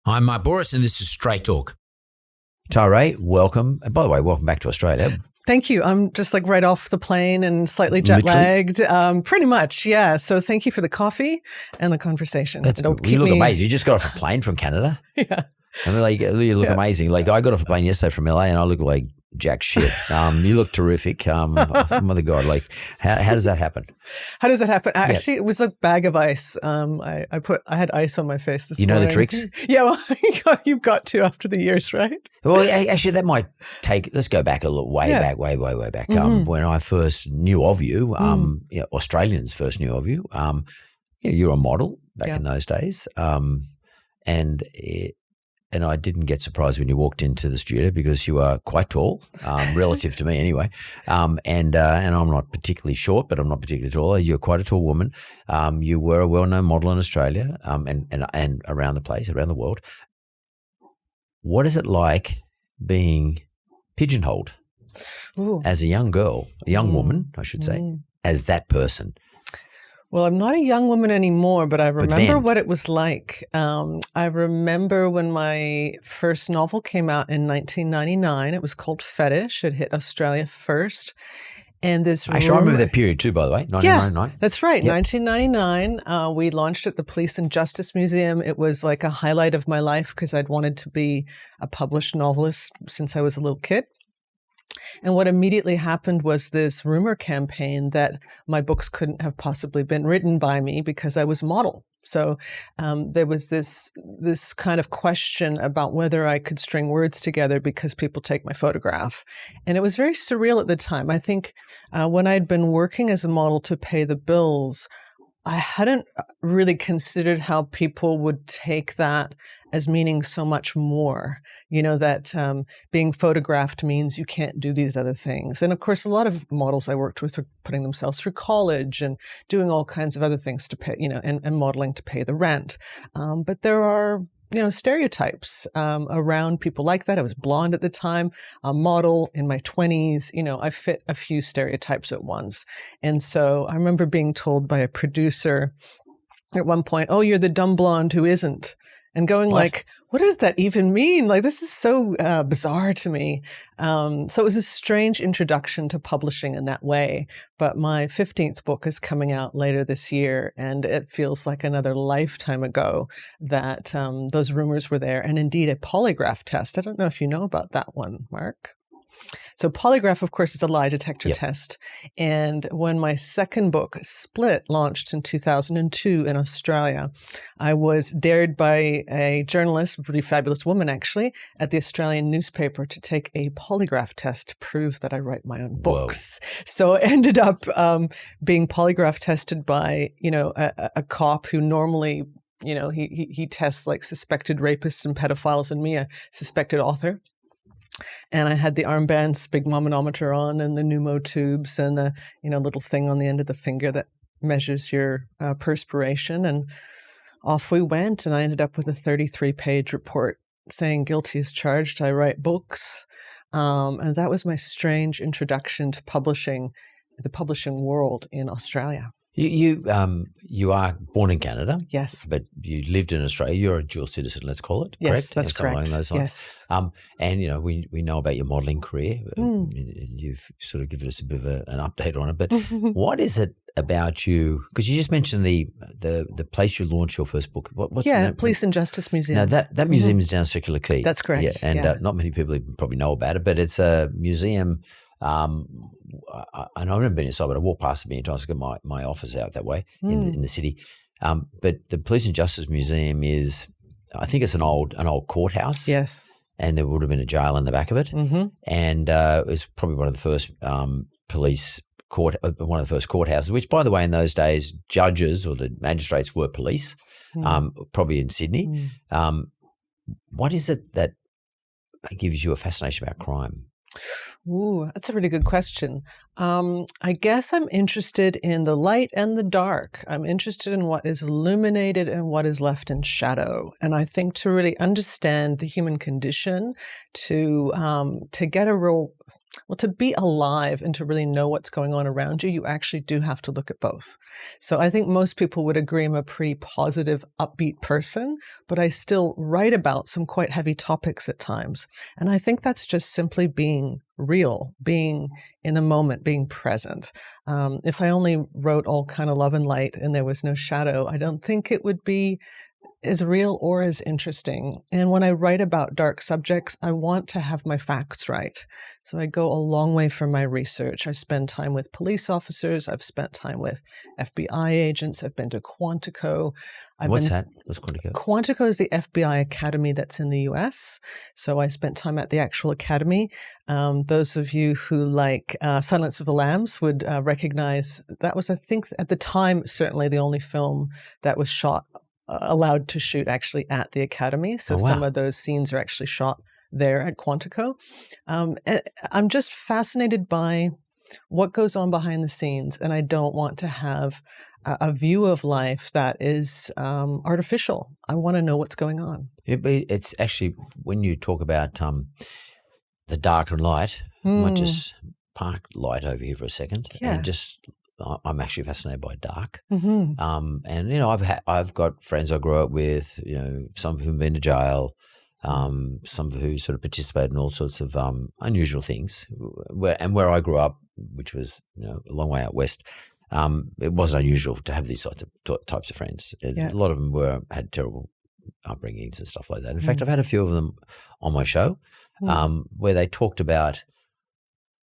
I'm Bouris, and this is Straight Talk. Rae, welcome. And by the way, welcome back to Australia. Thank you. I'm just like right off the plane and slightly jet lagged. Pretty much, yeah. So thank you for the coffee and the conversation. You look amazing. You just got off a plane from Canada. Yeah. I mean, like, you look amazing. Like, I got off a plane yesterday from LA and I look like jack shit. You look terrific. Mother God, like, how does that happen? How does that happen? Actually, it was a bag of ice. I had ice on my face this morning. You know the tricks? Yeah, well, you've got to after the years, right? Well, actually, that might take. Let's go back a little way back. When I first knew of you, Australians first knew of you. You were a model back in those days, and I didn't get surprised when you walked into the studio because you are quite tall, relative to me anyway. And I'm not particularly short, but I'm not particularly tall. You're quite a tall woman. You were a well-known model in Australia and around the place, around the world. What is it like being pigeonholed as a young girl, a young woman, I should say, as that person? Well, I'm not a young woman anymore, but I remember what it was like. I remember when my first novel came out in 1999. It was called Fetish. It hit Australia first. And this actually, I remember that period too, by the way, 1999. Yeah, that's right, 1999. We launched at the Police and Justice Museum. It was like a highlight of my life because I'd wanted to be a published novelist since I was a little kid. And what immediately happened was this rumor campaign that my books couldn't have possibly been written by me because I was a model. So there was this kind of question about whether I could string words together because people take my photograph. And it was very surreal at the time. I think when I'd been working as a model to pay the bills, I hadn't really considered how people would take that as meaning so much more, that being photographed means you can't do these other things. And of course, a lot of models I worked with were putting themselves through college and doing all kinds of other things to pay, and modeling to pay the rent. But there are stereotypes around people like that. I was blonde at the time, a model in my 20s. I fit a few stereotypes at once. And so I remember being told by a producer at one point, "Oh, you're the dumb blonde who isn't." And going like, what does that even mean? Like, this is so bizarre to me. So it was a strange introduction to publishing in that way. But my 15th book is coming out later this year, and it feels like another lifetime ago that those rumors were there. And indeed, a polygraph test. I don't know if you know about that one, Mark. So polygraph, of course, is a lie detector test. And when my second book, Split, launched in 2002 in Australia, I was dared by a journalist, a pretty fabulous woman actually, at the Australian newspaper to take a polygraph test to prove that I write my own books. Whoa. So I ended up being polygraph tested by, a cop who normally, he tests like suspected rapists and pedophiles, and me, a suspected author. And I had the armbands, sphygmomanometer on, and the pneumo tubes, and the little thing on the end of the finger that measures your perspiration. And off we went. And I ended up with a 33-page report saying guilty as charged. I write books, and that was my strange introduction to publishing, the publishing world in Australia. You are born in Canada, yes, but you lived in Australia. You're a dual citizen, let's call it. Yes, correct? That's correct. Along those lines. Yes, and we know about your modelling career. And you've sort of given us a bit of an update on it. But what is it about you? Because you just mentioned the place you launched your first book. What's the name? Police and Justice Museum. Now that museum is down Circular Quay. That's correct. Yeah, and not many people even probably know about it, but it's a museum. I know I've never been inside, but I walk past it many times. I got my office out that way in the city. But the Police and Justice Museum is, I think it's an old courthouse. Yes. And there would have been a jail in the back of it. Mm-hmm. And it was probably one of the first one of the first courthouses, which, by the way, in those days, judges or the magistrates were police, probably in Sydney. What is it that gives you a fascination about crime? Ooh, that's a really good question. I guess I'm interested in the light and the dark. I'm interested in what is illuminated and what is left in shadow. And I think to really understand the human condition, to get a real Well, to be alive and to really know what's going on around you, you actually do have to look at both. So I think most people would agree I'm a pretty positive, upbeat person, but I still write about some quite heavy topics at times. And I think that's just simply being real, being in the moment, being present. If I only wrote all kind of love and light and there was no shadow, I don't think it would be as real or as interesting. And when I write about dark subjects, I want to have my facts right. So I go a long way from my research. I spend time with police officers. I've spent time with FBI agents. I've been to Quantico. What's that? What's Quantico? Quantico is the FBI academy that's in the US. So I spent time at the actual academy. Those of you who like Silence of the Lambs would recognize that was, I think, at the time, certainly the only film that was allowed to shoot actually at the academy. So some of those scenes are actually shot there at Quantico. I'm just fascinated by what goes on behind the scenes, and I don't want to have a view of life that is artificial. I want to know what's going on. It's actually, when you talk about the dark and light, I might just park light over here for a second and just I'm actually fascinated by dark. Mm-hmm. And I've got friends I grew up with, some of whom have been to jail, some who sort of participated in all sorts of unusual things. Where I grew up, which was a long way out west, it wasn't unusual to have these types of friends. A lot of them had terrible upbringings and stuff like that. In fact, I've had a few of them on my show where they talked about,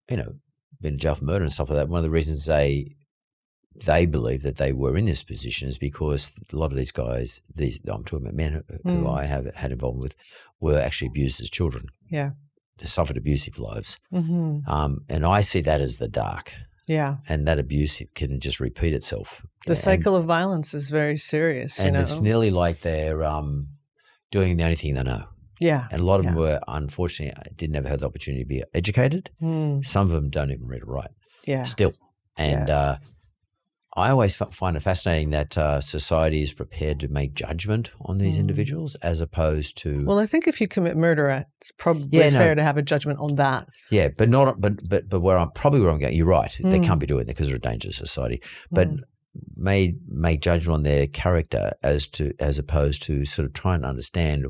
being in jail for murder and stuff like that. One of the reasons they believe that they were in this position is because a lot of these guys, I'm talking about men who I have had involvement with, were actually abused as children. Yeah. They suffered abusive lives. Mm-hmm. And I see that as the dark. Yeah. And that abuse can just repeat itself. The cycle of violence is very serious. And it's nearly like they're doing the only thing they know. Yeah. And a lot of them were, unfortunately, didn't ever have the opportunity to be educated. Some of them don't even read or write. Yeah. Still. And I always find it fascinating that society is prepared to make judgment on these individuals as opposed to. Well, I think if you commit murder, it's probably fair to have a judgment on that. Yeah, but not. But where I'm going, you're right. They can't be doing it because they're a dangerous society. But make judgment on their character as opposed to sort of trying to understand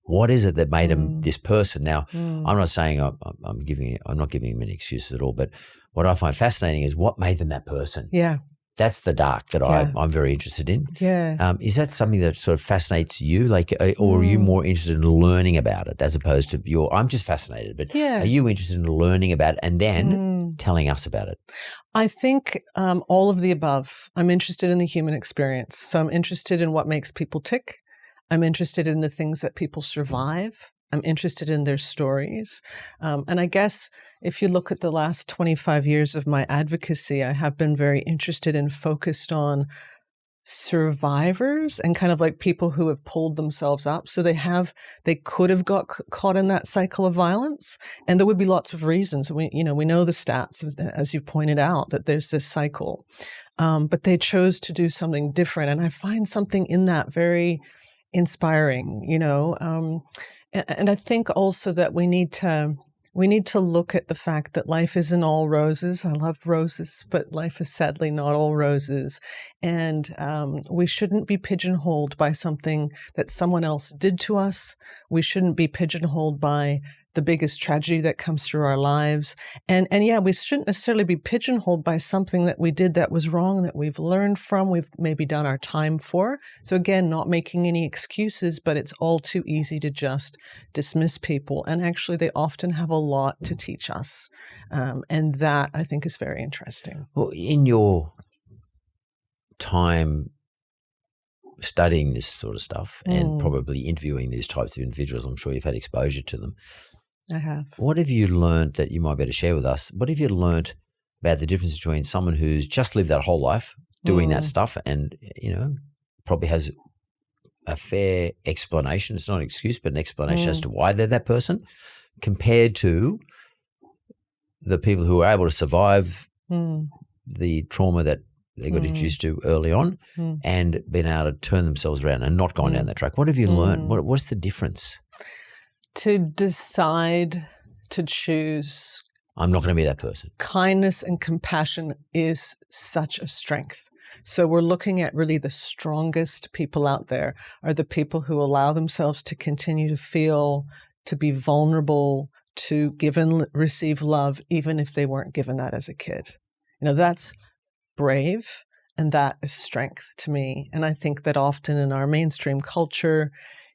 what is it that made them this person. Now, I'm not saying I'm not giving him any excuses at all. But what I find fascinating is what made them that person. Yeah. That's the dark that I'm very interested in. Yeah. Is that something that sort of fascinates you, or are you more interested in learning about it as opposed to I'm just fascinated, but are you interested in learning about it and then telling us about it? I think all of the above. I'm interested in the human experience. So I'm interested in what makes people tick. I'm interested in the things that people survive. I'm interested in their stories. And I guess if you look at the last 25 years of my advocacy, I have been very interested and focused on survivors and kind of like people who have pulled themselves up. So they could have got caught in that cycle of violence. And there would be lots of reasons. We know the stats, as you've pointed out, that there's this cycle. But they chose to do something different. And I find something in that very inspiring, And I think also that we need to look at the fact that life isn't all roses. I love roses, but life is sadly not all roses. And we shouldn't be pigeonholed by something that someone else did to us. We shouldn't be pigeonholed by the biggest tragedy that comes through our lives. And we shouldn't necessarily be pigeonholed by something that we did that was wrong, that we've learned from, we've maybe done our time for. So again, not making any excuses, but it's all too easy to just dismiss people. And actually, they often have a lot to teach us. And that, I think, is very interesting. Well, in your time studying this sort of stuff and probably interviewing these types of individuals, I'm sure you've had exposure to them. I have. What have you learned that you might be able to share with us? What have you learned about the difference between someone who's just lived that whole life doing that stuff and, probably has a fair explanation. It's not an excuse, but an explanation as to why they're that person compared to the people who are able to survive the trauma that they got introduced to early on and been able to turn themselves around and not gone down that track. What have you learned? What's the difference? To decide to choose I'm not going to be that person. Kindness and compassion is such a strength. So we're looking at really the strongest people out there are the people who allow themselves to continue to feel, to be vulnerable, to give and receive love, even if they weren't given that as a kid. That's brave, and that is strength to me. And I think that often in our mainstream culture,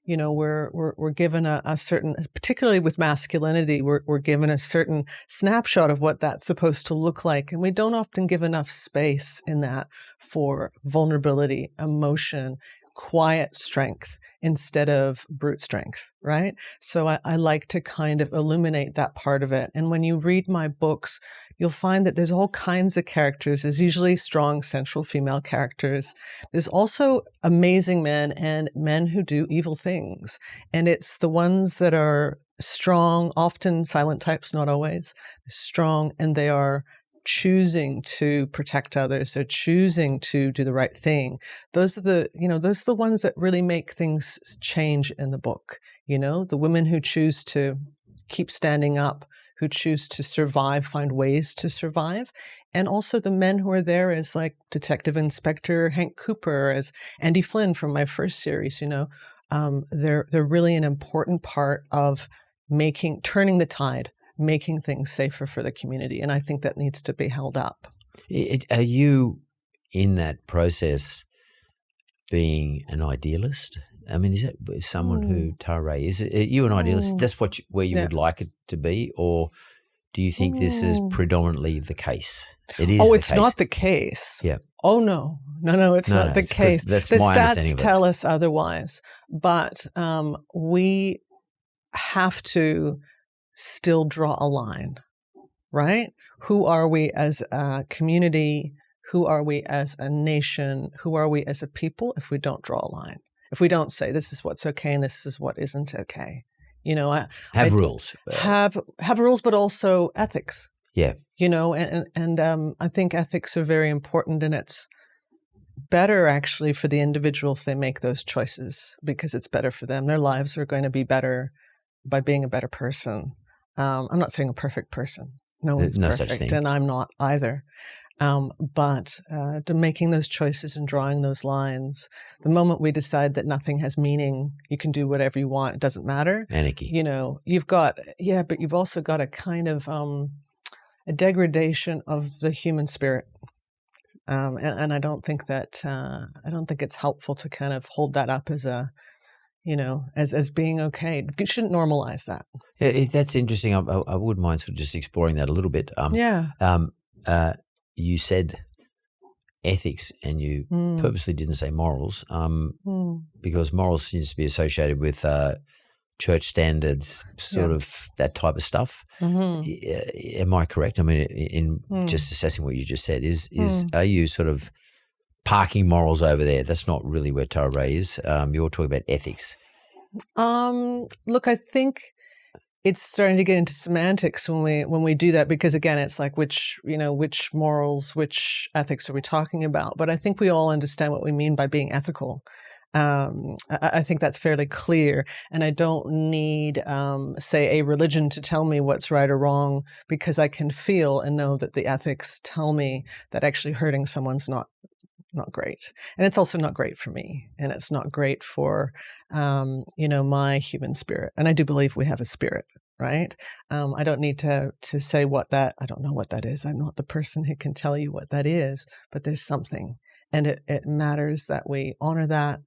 we're given a certain, particularly with masculinity, we're given a certain snapshot of what that's supposed to look like. And we don't often give enough space in that for vulnerability, emotion, quiet strength instead of brute strength, right? So I like to kind of illuminate that part of it. And when you read my books, you'll find that there's all kinds of characters. There's usually strong central female characters. There's also amazing men and men who do evil things. And it's the ones that are strong, often silent types, not always, strong, and they are choosing to protect others. They're choosing to do the right thing. Those are the ones that really make things change in the book. The women who choose to keep standing up, who choose to survive, find ways to survive. And also the men who are there as like Detective Inspector Hank Cooper, as Andy Flynn from my first series, they're really an important part of turning the tide, making things safer for the community. And I think that needs to be held up. Are you in that process being an idealist? I mean, is that someone who, Rae, are you an idealist? That's where you would like it to be? Or do you think this is predominantly the case? It is. Oh, it's not the case. Yeah. Oh, no, it's not the case. That's the my understanding stats of it. tell us otherwise. But we have to still draw a line, right? Who are we as a community? Who are we as a nation? Who are we as a people if we don't draw a line? If we don't say this is what's okay and this is what isn't okay? Have rules. Have rules, but also ethics. Yeah. And I think ethics are very important, and it's better actually for the individual if they make those choices because it's better for them. Their lives are going to be better by being a better person. I'm not saying a perfect person. No one's no perfect, such thing. And I'm not either. But to making those choices and drawing those lines, the moment we decide that nothing has meaning, you can do whatever you want, it doesn't matter. Anarchy. But you've also got a kind of a degradation of the human spirit. And I don't think it's helpful to kind of hold that up as as being okay. You shouldn't normalize that. Yeah, that's interesting. I wouldn't mind sort of just exploring that a little bit. You said ethics, and you purposely didn't say morals, because morals seems to be associated with church standards, sort of that type of stuff. Am I correct? I mean, in just assessing what you just said, are you sort of parking morals over there? That's not really where Rae is. You're talking about ethics. Look, I think it's starting to get into semantics when we do that, because again, it's like which morals, which ethics are we talking about? But I think we all understand what we mean by being ethical. I think that's fairly clear, and I don't need, say, a religion to tell me what's right or wrong, because I can feel and know that the ethics tell me that actually hurting someone's not great. And it's also not great for me, and it's not great for, my human spirit. And I do believe we have a spirit, right? I don't need to say I don't know what that is. I'm not the person who can tell you what that is, but there's something. And it matters that we honor that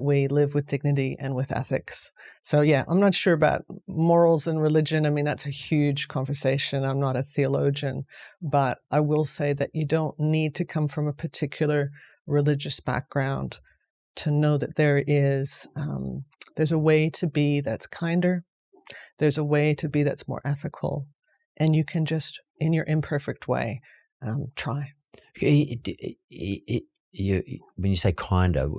we live with dignity and with ethics. So yeah, I'm not sure about morals and religion. I mean, that's a huge conversation. I'm not a theologian, but I will say that you don't need to come from a particular religious background to know that there's a way to be that's kinder. There's a way to be that's more ethical, and you can just, in your imperfect way, try. When you say kinder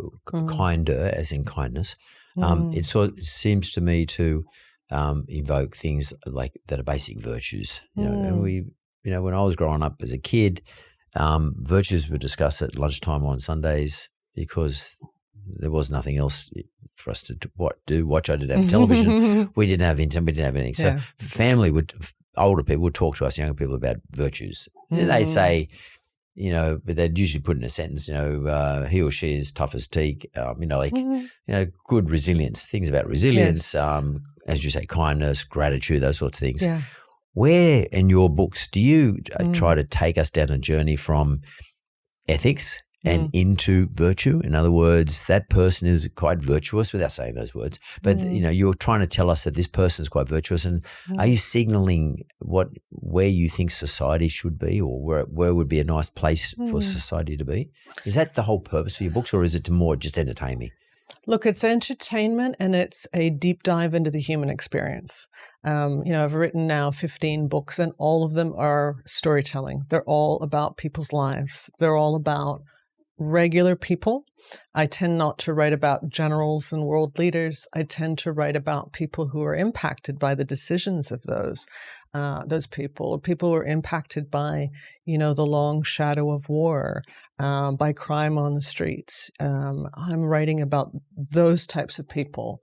as in kindness, it sort of seems to me to evoke things like that are basic virtues. And when I was growing up as a kid, virtues were discussed at lunchtime on Sundays because there was nothing else for us to watch. I didn't have television. We didn't have internet. We didn't have anything. So family would older people talk to us younger people about virtues. They say, but they'd usually put in a sentence, he or she is tough as teak, good resilience, things about resilience, Yes. as you say, kindness, gratitude, those sorts of things. Yeah. Where in your books do you try to take us down a journey from ethics and into virtue? In other words, that person is quite virtuous, without saying those words, but you're trying to tell us that this person is quite virtuous. And are you signaling where you think society should be, or where would be a nice place for society to be? Is that the whole purpose of your books, or is it to more just entertain me? Look, it's entertainment and it's a deep dive into the human experience. I've written now 15 books and all of them are storytelling. They're all about people's lives. They're all about regular people. I tend not to write about generals and world leaders. I tend to write about people who are impacted by the decisions of those people, or people who are impacted by, the long shadow of war, by crime on the streets. I'm writing about those types of people.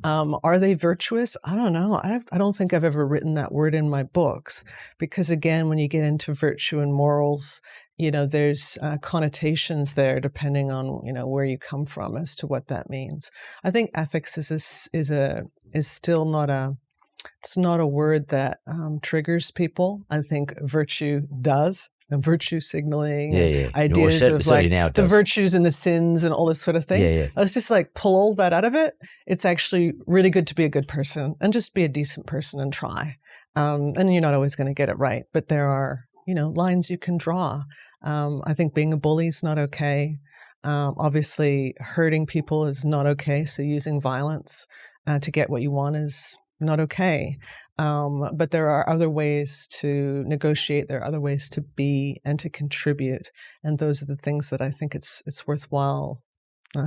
Are they virtuous? I don't know. I don't think I've ever written that word in my books, because again, when you get into virtue and morals, there's connotations there depending on, where you come from as to what that means. I think ethics is still not a word that triggers people. I think virtue does. And virtue signaling, ideas of like the virtues and the sins and all this sort of thing. Let's just pull all that out of it. It's actually really good to be a good person and just be a decent person and try. And you're not always going to get it right, but there are, lines you can draw. I think being a bully is not okay. Obviously, hurting people is not okay. So using violence to get what you want is not okay. But there are other ways to negotiate. There are other ways to be and to contribute. And those are the things that I think it's worthwhile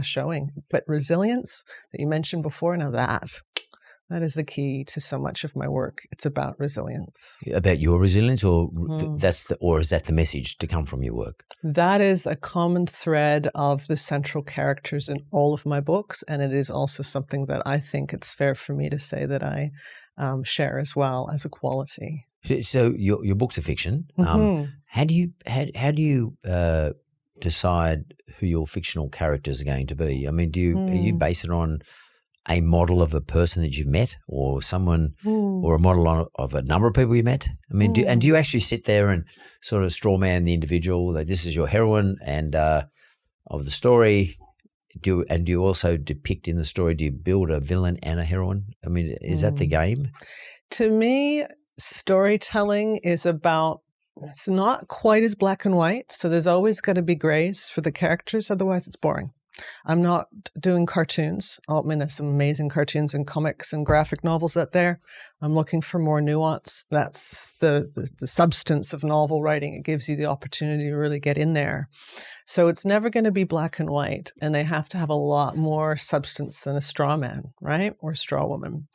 showing. But resilience that you mentioned before, now that is the key to so much of my work. It's about resilience. About your resilience, or or is that the message to come from your work? That is a common thread of the central characters in all of my books, and it is also something that I think it's fair for me to say that I share as well as a quality. So your books are fiction. How do you decide who your fictional characters are going to be? I mean, are you base it on a model of a person that you've met, or someone, or a model of a number of people you met? I mean, do you actually sit there and sort of straw man the individual, like this is your heroine and of the story? Do you also depict in the story? Do you build a villain and a heroine? I mean, is that the game? To me, storytelling is about. It's not quite as black and white, so there's always got to be grays for the characters. Otherwise, it's boring. I'm not doing cartoons. There's some amazing cartoons and comics and graphic novels out there. I'm looking for more nuance. That's the substance of novel writing. It gives you the opportunity to really get in there. So it's never going to be black and white, and they have to have a lot more substance than a straw man, right? Or a straw woman.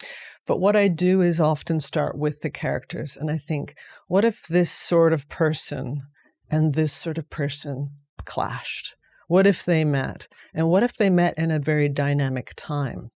But what I do is often start with the characters, and I think, what if this sort of person and this sort of person clashed? What if they met? And what if they met in a very dynamic time?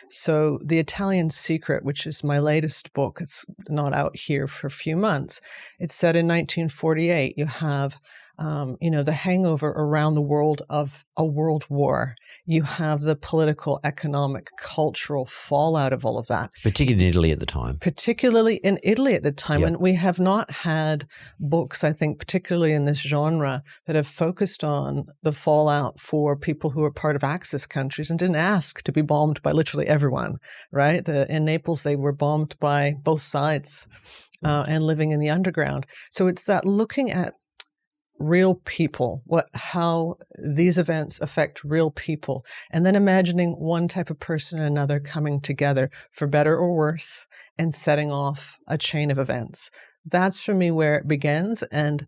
So The Italian Secret, which is my latest book, it's not out here for a few months. It's set in 1948. You have, the hangover around the world of a world war. You have the political, economic, cultural fallout of all of that. Particularly in Italy at the time. And we have not had books, I think, particularly in this genre, that have focused on the fallout for people who are part of Axis countries and didn't ask to be bombed by literally everyone, right? In Naples, they were bombed by both sides and living in the underground. So it's that looking at real people, how these events affect real people, and then imagining one type of person and another coming together for better or worse and setting off a chain of events. That's for me where it begins, and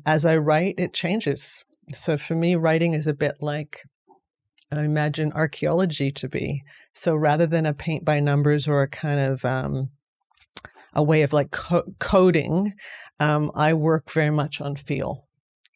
as I write, it changes. So for me, writing is a bit like I imagine archaeology to be. So rather than a paint by numbers or a kind of a way of coding, I work very much on feel.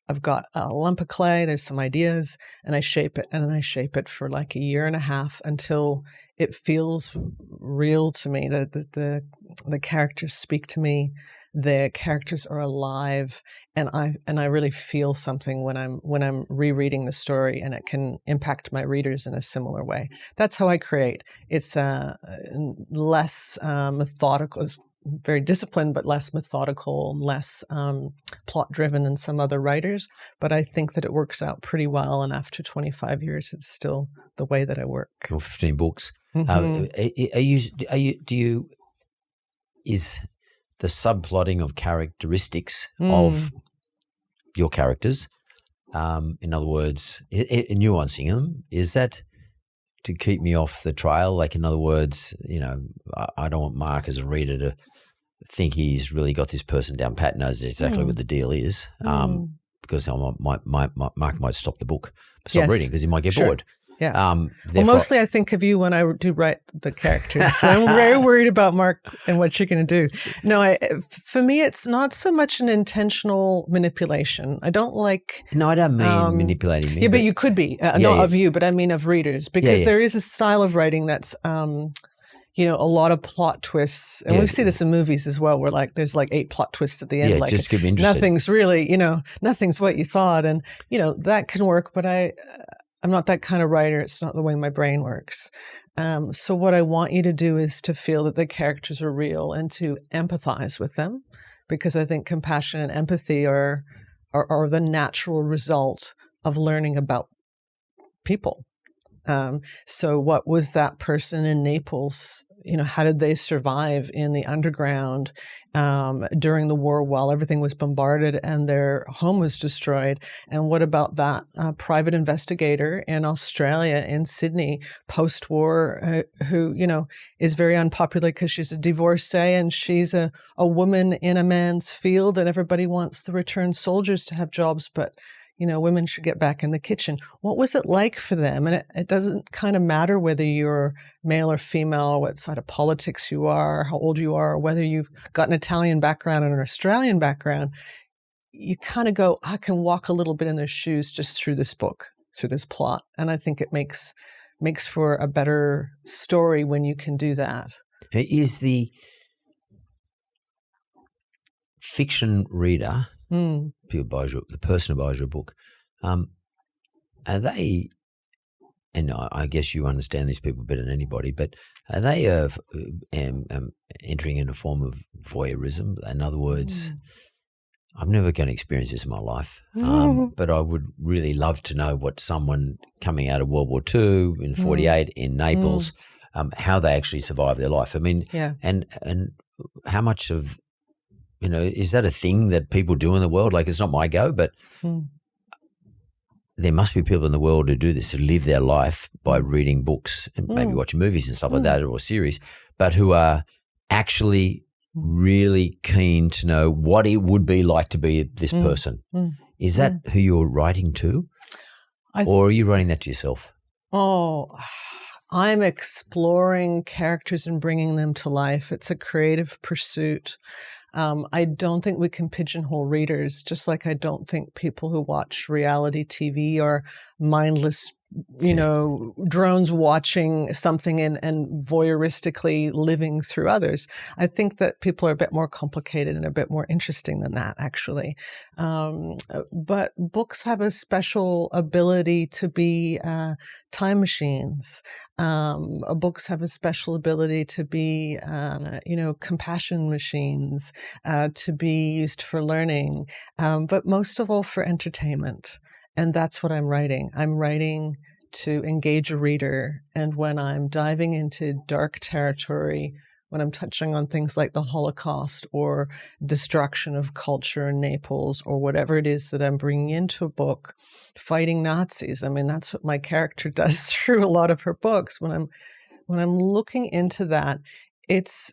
I've got a lump of clay, there's some ideas, and I shape it, and then I shape it for like a year and a half until it feels real to me. The The characters speak to me. The characters are alive, and I really feel something when I'm rereading the story, and it can impact my readers in a similar way. That's how I create. It's less methodical. It's very disciplined, but less methodical, less plot driven than some other writers. But I think that it works out pretty well. And after 25 years, it's still the way that I work. Or 15 books. Mm-hmm. Is the subplotting of characteristics of your characters, in other words, nuancing them, is that to keep me off the trail? Like, in other words, I don't want Mark as a reader to think he's really got this person down pat, knows exactly what the deal is, because Mark might stop the book, stop reading because he might get bored. Yeah. Mostly I think of you when I do write the characters. I'm very worried about Mark and what you're going to do. No, for me, it's not so much an intentional manipulation. I don't like. No, I don't mean manipulating me. Yeah, but you could be. Not of you, but I mean of readers, because there is a style of writing that's, a lot of plot twists. And we see this in movies as well, where there's 8 plot twists at the end. Yeah, just to keep me interested. Nothing's really, nothing's what you thought. And, that can work, but I'm not that kind of writer. It's not the way my brain works. So what I want you to do is to feel that the characters are real and to empathize with them, because I think compassion and empathy are the natural result of learning about people. So what was that person in Naples? How did they survive in the underground during the war while everything was bombarded and their home was destroyed? And what about that private investigator in Australia, in Sydney, post-war, who, is very unpopular because she's a divorcee and she's a woman in a man's field, and everybody wants the returned soldiers to have jobs, but women should get back in the kitchen. What was it like for them? And it doesn't kind of matter whether you're male or female, what side of politics you are, how old you are, or whether you've got an Italian background and an Australian background. You kind of go, I can walk a little bit in their shoes just through this book, through this plot. And I think it makes for a better story when you can do that. Is the fiction reader... the person who buys your book, are they, and I guess you understand these people better than anybody, but are they entering in a form of voyeurism? In other words, I'm never going to experience this in my life, but I would really love to know what someone coming out of World War II in 48 in Naples, how they actually survived their life. I mean, and how much of, is that a thing that people do in the world? Like, it's not my go, but there must be people in the world who do this, who live their life by reading books and maybe watching movies and stuff like that, or series, but who are actually really keen to know what it would be like to be this person. Is that who you're writing to? Or are you writing that to yourself? I'm exploring characters and bringing them to life. It's a creative pursuit. I don't think we can pigeonhole readers, just like I don't think people who watch reality TV are mindless, drones watching something and voyeuristically living through others. I think that people are a bit more complicated and a bit more interesting than that, actually. But books have a special ability to be time machines. Books have a special ability to be, compassion machines, to be used for learning, but most of all for entertainment. And that's what I'm writing. I'm writing to engage a reader. And when I'm diving into dark territory, when I'm touching on things like the Holocaust or destruction of culture in Naples or whatever it is that I'm bringing into a book, fighting Nazis. I mean, that's what my character does through a lot of her books. When I'm looking into that, it's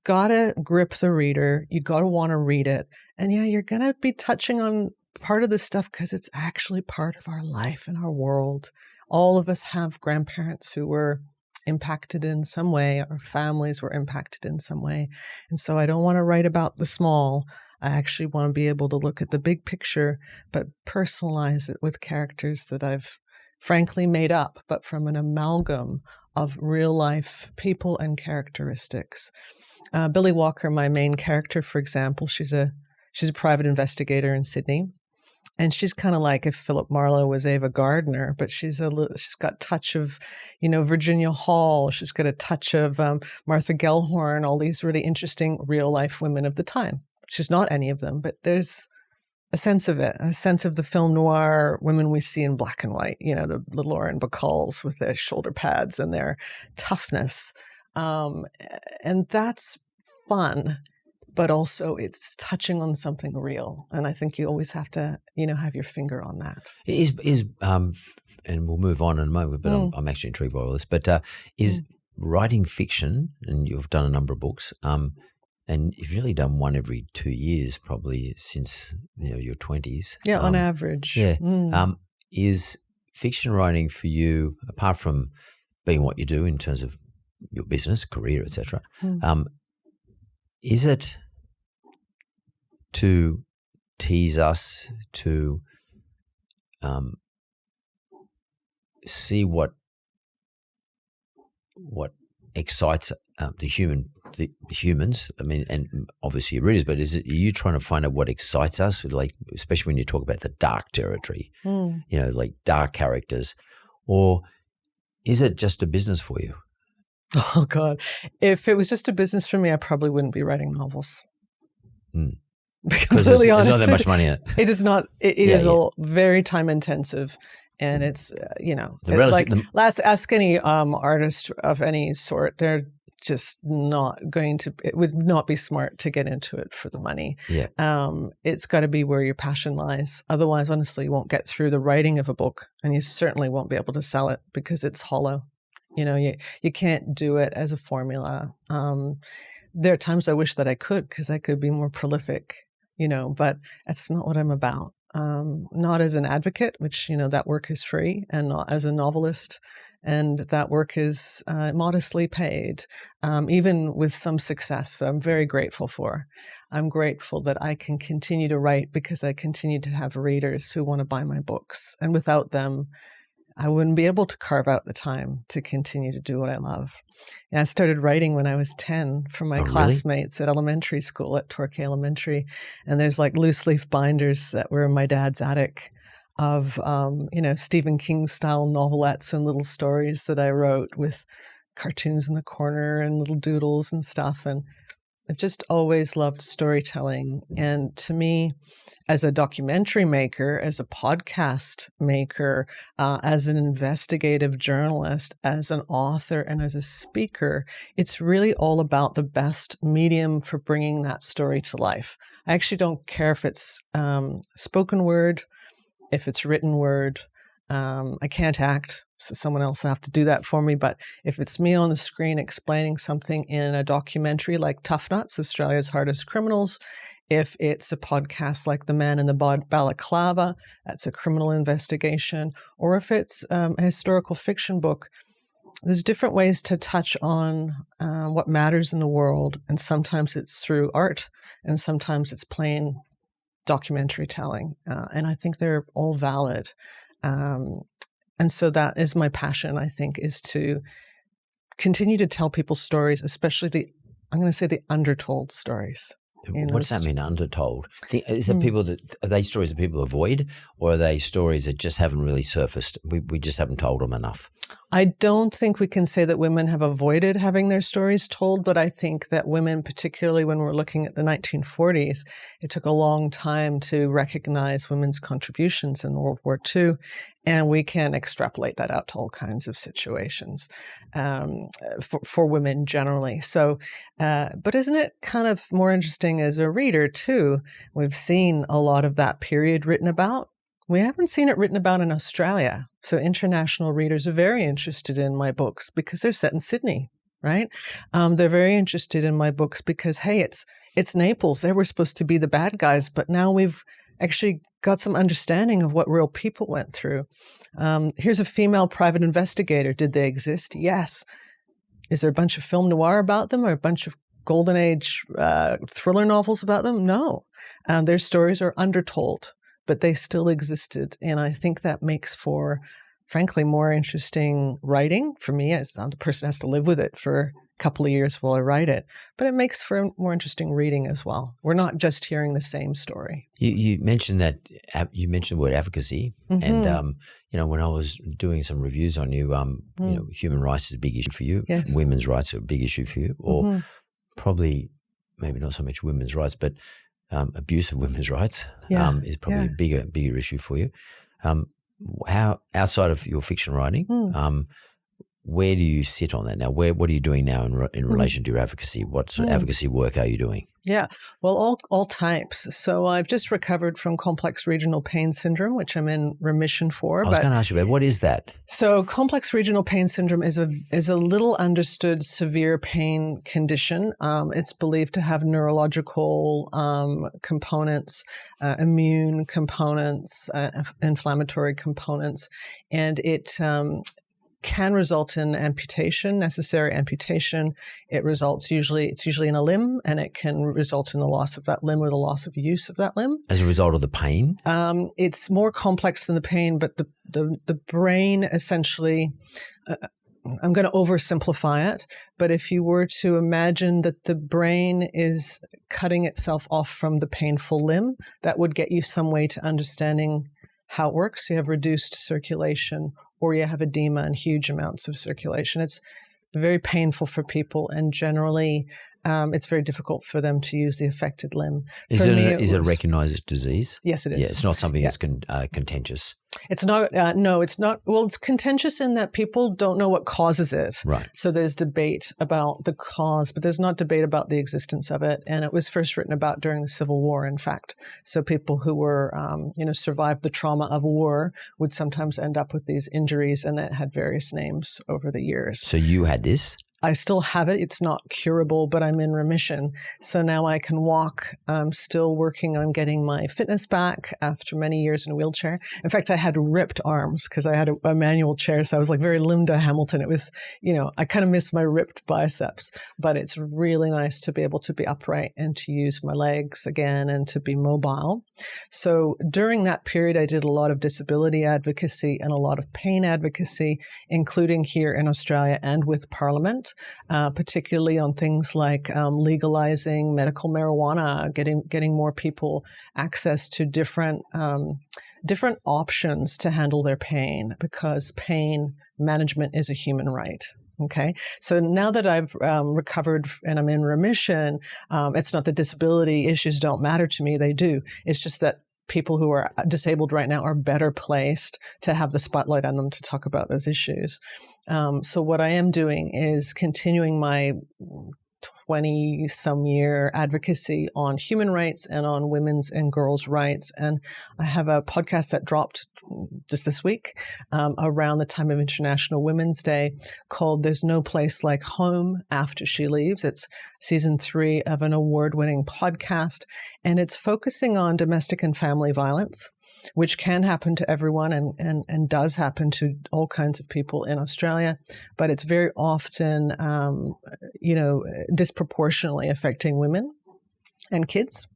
got to grip the reader. You got to want to read it. And you're going to be touching on part of this stuff because it's actually part of our life and our world. All of us have grandparents who were impacted in some way. Our families were impacted in some way. And so I don't want to write about the small. I actually want to be able to look at the big picture, but personalize it with characters that I've frankly made up, but from an amalgam of real life people and characteristics. Billy Walker, my main character, for example, she's a private investigator in Sydney. And she's kind of like if Philip Marlowe was Ava Gardner, but she's got a touch of, Virginia Hall. She's got a touch of Martha Gellhorn, all these really interesting real life women of the time. She's not any of them, but there's a sense of it, a sense of the film noir women we see in black and white, the Lauren Bacalls with their shoulder pads and their toughness. And that's fun. But also it's touching on something real. And I think you always have to, have your finger on that. And we'll move on in a moment, but I'm actually intrigued by all this, but is writing fiction, and you've done a number of books, and you've really done one every 2 years probably since your 20s. Yeah, on average. Yeah. Is fiction writing for you, apart from being what you do in terms of your business, career, etc., is it to tease us, to see what excites the humans? I mean, and obviously your readers, but are you trying to find out what excites us? Like, especially when you talk about the dark territory, like dark characters, or is it just a business for you? Oh God! If it was just a business for me, I probably wouldn't be writing novels. Because there's not that much money in it. It is not. It is very time intensive, and it's ask any artist of any sort. They're just not going to. It would not be smart to get into it for the money. Yeah. It's got to be where your passion lies. Otherwise, honestly, you won't get through the writing of a book, and you certainly won't be able to sell it because it's hollow. You can't do it as a formula. There are times I wish that I could, because I could be more prolific, but that's not what I'm about. Not as an advocate, which, that work is free, and not as a novelist. And that work is modestly paid, even with some success. I'm very grateful for. I'm grateful that I can continue to write because I continue to have readers who want to buy my books. And without them, I wouldn't be able to carve out the time to continue to do what I love. And I started writing when I was 10 for my classmates at elementary school at Torquay Elementary. And there's like loose leaf binders that were in my dad's attic of, Stephen King style novelettes and little stories that I wrote with cartoons in the corner and little doodles and stuff. And I've just always loved storytelling. And to me, as a documentary maker, as a podcast maker, as an investigative journalist, as an author, and as a speaker, it's really all about the best medium for bringing that story to life. I actually don't care if it's spoken word, if it's written word. I can't act, so someone else will have to do that for me. But if it's me on the screen explaining something in a documentary like Tough Nuts, Australia's Hardest Criminals, if it's a podcast like The Man in the Balaclava, that's a criminal investigation, or if it's a historical fiction book, there's different ways to touch on what matters in the world. And sometimes it's through art, and sometimes it's plain documentary telling. And I think they're all valid. And so that is my passion, I think, is to continue to tell people's stories, especially I'm going to say the undertold stories. What does that mean, undertold? Is that are they stories that people avoid, or are they stories that just haven't really surfaced? We just haven't told them enough. I don't think we can say that women have avoided having their stories told, but I think that women, particularly when we're looking at the 1940s, it took a long time to recognize women's contributions in World War II, and we can extrapolate that out to all kinds of situations for women generally. So, but isn't it kind of more interesting as a reader too? We've seen a lot of that period written about. We haven't seen it written about in Australia. So international readers are very interested in my books because they're set in Sydney, right? They're very interested in my books because, hey, it's Naples. They were supposed to be the bad guys, but now we've actually got some understanding of what real people went through. Here's a female private investigator. Did they exist? Yes. Is there a bunch of film noir about them or a bunch of golden age thriller novels about them? No. Their stories are undertold, but they still existed. And I think that makes for frankly, more interesting writing for me, as the person has to live with it for a couple of years while I write it. But it makes for more interesting reading as well. We're not just hearing the same story. You mentioned you mentioned the word advocacy, and when I was doing some reviews on you, human rights is a big issue for you. Yes. Women's rights are a big issue for you, or probably maybe not so much women's rights, but abuse of women's rights is probably a bigger issue for you. How outside of your fiction writing, where do you sit on that now? What are you doing now in relation to your advocacy? What sort of advocacy work are you doing? Yeah, well, all types. So I've just recovered from complex regional pain syndrome, which I'm in remission for. I was going to ask you about what is that? So complex regional pain syndrome is a little understood severe pain condition. It's believed to have neurological components, immune components, inflammatory components, and it can result in amputation, necessary amputation. It's usually in a limb, and it can result in the loss of that limb or the loss of use of that limb. As a result of the pain? It's more complex than the pain, but the brain essentially, I'm going to oversimplify it, but if you were to imagine that the brain is cutting itself off from the painful limb, that would get you some way to understanding how it works. You have reduced circulation, or you have edema and huge amounts of circulation. It's very painful for people, and generally it's very difficult for them to use the affected limb. Is it a recognized disease? Yes, it is. Yeah, it's not something that's contentious. It's not. No, it's not. Well, it's contentious in that people don't know what causes it. Right. So there's debate about the cause, but there's not debate about the existence of it. And it was first written about during the Civil War, in fact. So people who were, survived the trauma of war would sometimes end up with these injuries, and it had various names over the years. So you had this? I still have it. It's not curable, but I'm in remission. So now I can walk. I'm still working on getting my fitness back after many years in a wheelchair. In fact, I had ripped arms because I had a manual chair. So I was like very Linda Hamilton. It was, I kind of miss my ripped biceps, but it's really nice to be able to be upright and to use my legs again and to be mobile. So during that period, I did a lot of disability advocacy and a lot of pain advocacy, including here in Australia and with Parliament. Particularly on things like legalizing medical marijuana, getting more people access to different options to handle their pain, because pain management is a human right. Okay. So now that I've recovered and I'm in remission, it's not that disability issues don't matter to me. They do. It's just that people who are disabled right now are better placed to have the spotlight on them to talk about those issues. So what I am doing is continuing my 20-some year advocacy on human rights and on women's and girls' rights. And I have a podcast that dropped just this week around the time of International Women's Day called There's No Place Like Home After She Leaves. It's season 3 of an award-winning podcast, and it's focusing on domestic and family violence, which can happen to everyone and does happen to all kinds of people in Australia, but it's very often, disproportionately affecting women and kids.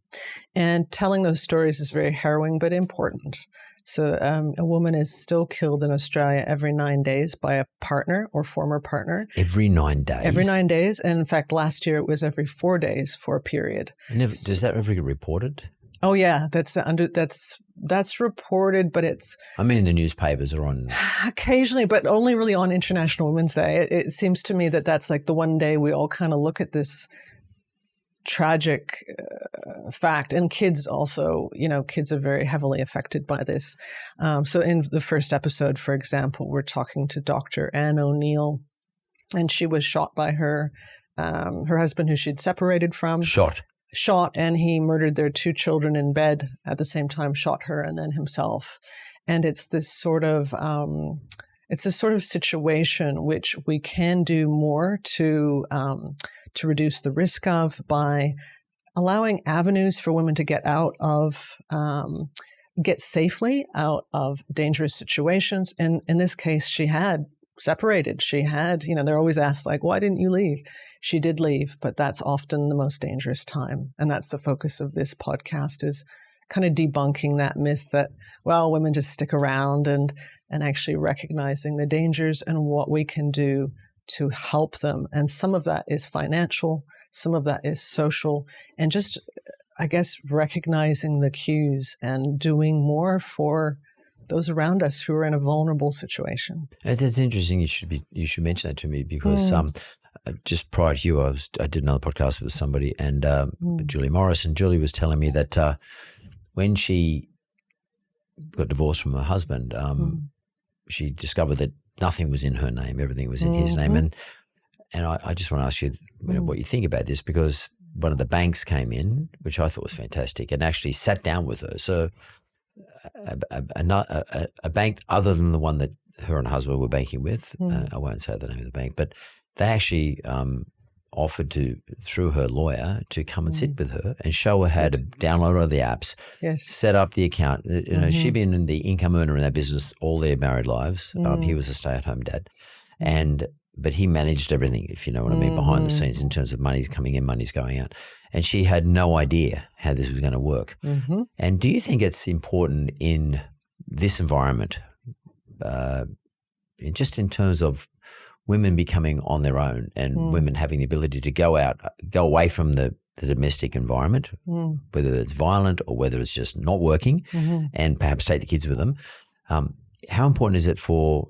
And telling those stories is very harrowing but important. So a woman is still killed in Australia every 9 days by a partner or former partner. Every 9 days? Every 9 days. And in fact, last year it was every 4 days for a period. Does that ever get reported? Oh yeah, that's reported, but it's. I mean, the newspapers are on. Occasionally, but only really on International Women's Day. It seems to me that that's like the one day we all kind of look at this tragic fact, and kids also. Kids are very heavily affected by this. So in the first episode, for example, we're talking to Dr. Anne O'Neill, and she was shot by her husband, who she'd separated from. Shot, and he murdered their 2 children in bed at the same time, shot her and then himself. And it's this sort of situation which we can do more to reduce the risk of by allowing avenues for women to get safely out of dangerous situations. And in this case, she had separated. She had, they're always asked, like, why didn't you leave? She did leave, but that's often the most dangerous time. And that's the focus of this podcast, is kind of debunking that myth that, well, women just stick around, and actually recognizing the dangers and what we can do to help them. And some of that is financial, some of that is social, and just, I guess, recognizing the cues and doing more for those around us who are in a vulnerable situation. It's interesting. You should mention that to me, because just prior to you, I did another podcast with somebody, and Julie Morris, and Julie was telling me that when she got divorced from her husband, she discovered that nothing was in her name; everything was in his name. And I just want to ask you, what you think about this, because one of the banks came in, which I thought was fantastic, and actually sat down with her. So a bank other than the one that her and her husband were banking with, I won't say the name of the bank, but they actually offered to, through her lawyer, to come and sit with her and show her how to download all the apps, set up the account. You know, she'd been the income earner in that business all their married lives. He was a stay-at-home dad, but he managed everything, if you know what I mean, behind the scenes in terms of money's coming in, money's going out. And she had no idea how this was going to work. And do you think it's important in this environment, just in terms of women becoming on their own and women having the ability to go away from the domestic environment, whether it's violent or whether it's just not working, and perhaps take the kids with them? How important is it for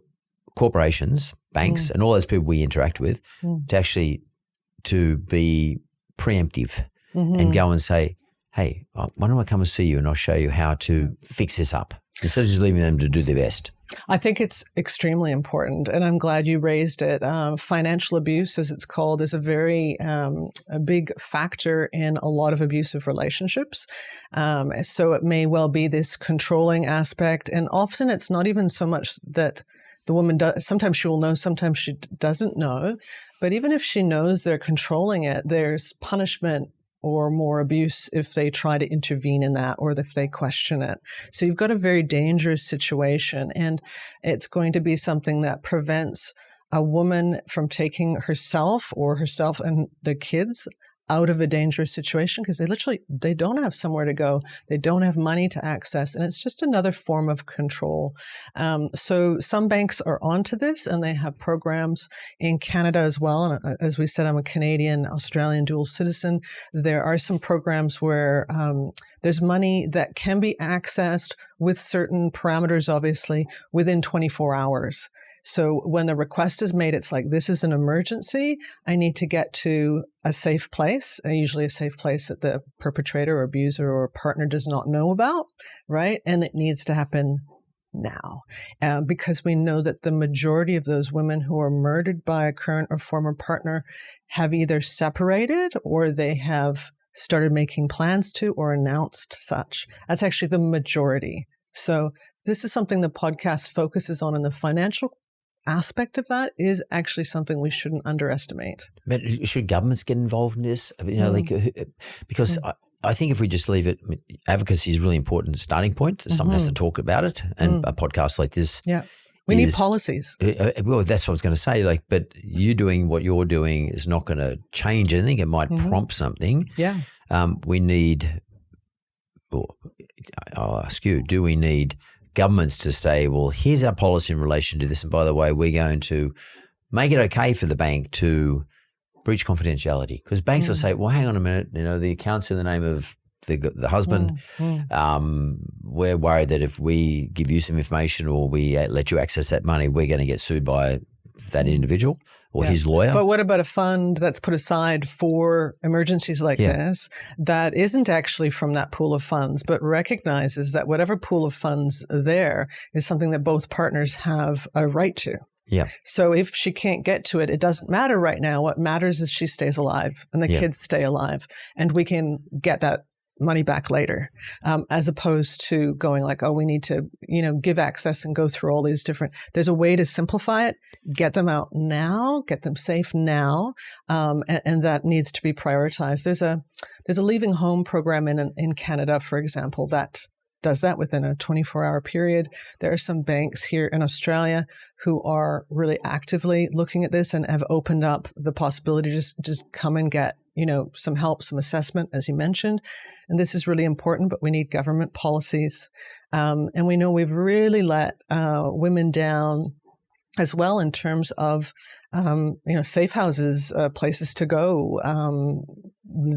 corporations, banks, and all those people we interact with to be preemptive and go and say, hey, why don't I come and see you and I'll show you how to fix this up, instead of just leaving them to do their best? I think it's extremely important, and I'm glad you raised it. Financial abuse, as it's called, is a very a big factor in a lot of abusive relationships. So it may well be this controlling aspect, and often it's not even so much that the woman does. Sometimes she will know, sometimes she doesn't know. But even if she knows they're controlling it, there's punishment or more abuse if they try to intervene in that, or if they question it. So you've got a very dangerous situation, and it's going to be something that prevents a woman from taking herself and the kids out of a dangerous situation, because they don't have somewhere to go. They don't have money to access, and it's just another form of control. So some banks are onto this, and they have programs in Canada as well. And as we said, I'm a Canadian, Australian dual citizen. There are some programs where there's money that can be accessed with certain parameters, obviously, within 24 hours. So when the request is made, it's like, this is an emergency. I need to get to a safe place, usually a safe place that the perpetrator or abuser or partner does not know about, right? And it needs to happen now, because we know that the majority of those women who are murdered by a current or former partner have either separated, or they have started making plans to, or announced such. That's actually the majority. So this is something the podcast focuses on, and the financial aspect of that is actually something we shouldn't underestimate. But should governments get involved in this? I mean, because I think if we just leave it, advocacy is really important starting point. Someone has to talk about it, and a podcast like this. Yeah. We need policies. Well, that's what I was going to say. But you doing what you're doing is not going to change anything. It might prompt something. Yeah. We need, I'll ask you, do we need governments to say, well, here's our policy in relation to this, and by the way, we're going to make it okay for the bank to breach confidentiality? Because banks will say, well, hang on a minute, the account's in the name of the husband. We're worried that if we give you some information or we let you access that money, we're going to get sued by that individual or his lawyer. But what about a fund that's put aside for emergencies like this that isn't actually from that pool of funds, but recognizes that whatever pool of funds there is something that both partners have a right to? Yeah. So if she can't get to it, it doesn't matter right now. What matters is she stays alive and the kids stay alive, and we can get that money back later, as opposed to going like, oh, we need to, give access and go through all these different, there's a way to simplify it, get them out now, get them safe now. And that needs to be prioritized. There's a leaving home program in Canada, for example, that does that within a 24-hour period. There are some banks here in Australia who are really actively looking at this and have opened up the possibility to just come and get, some help, some assessment, as you mentioned. And this is really important, but we need government policies. And we know we've really let women down as well in terms of, safe houses, places to go.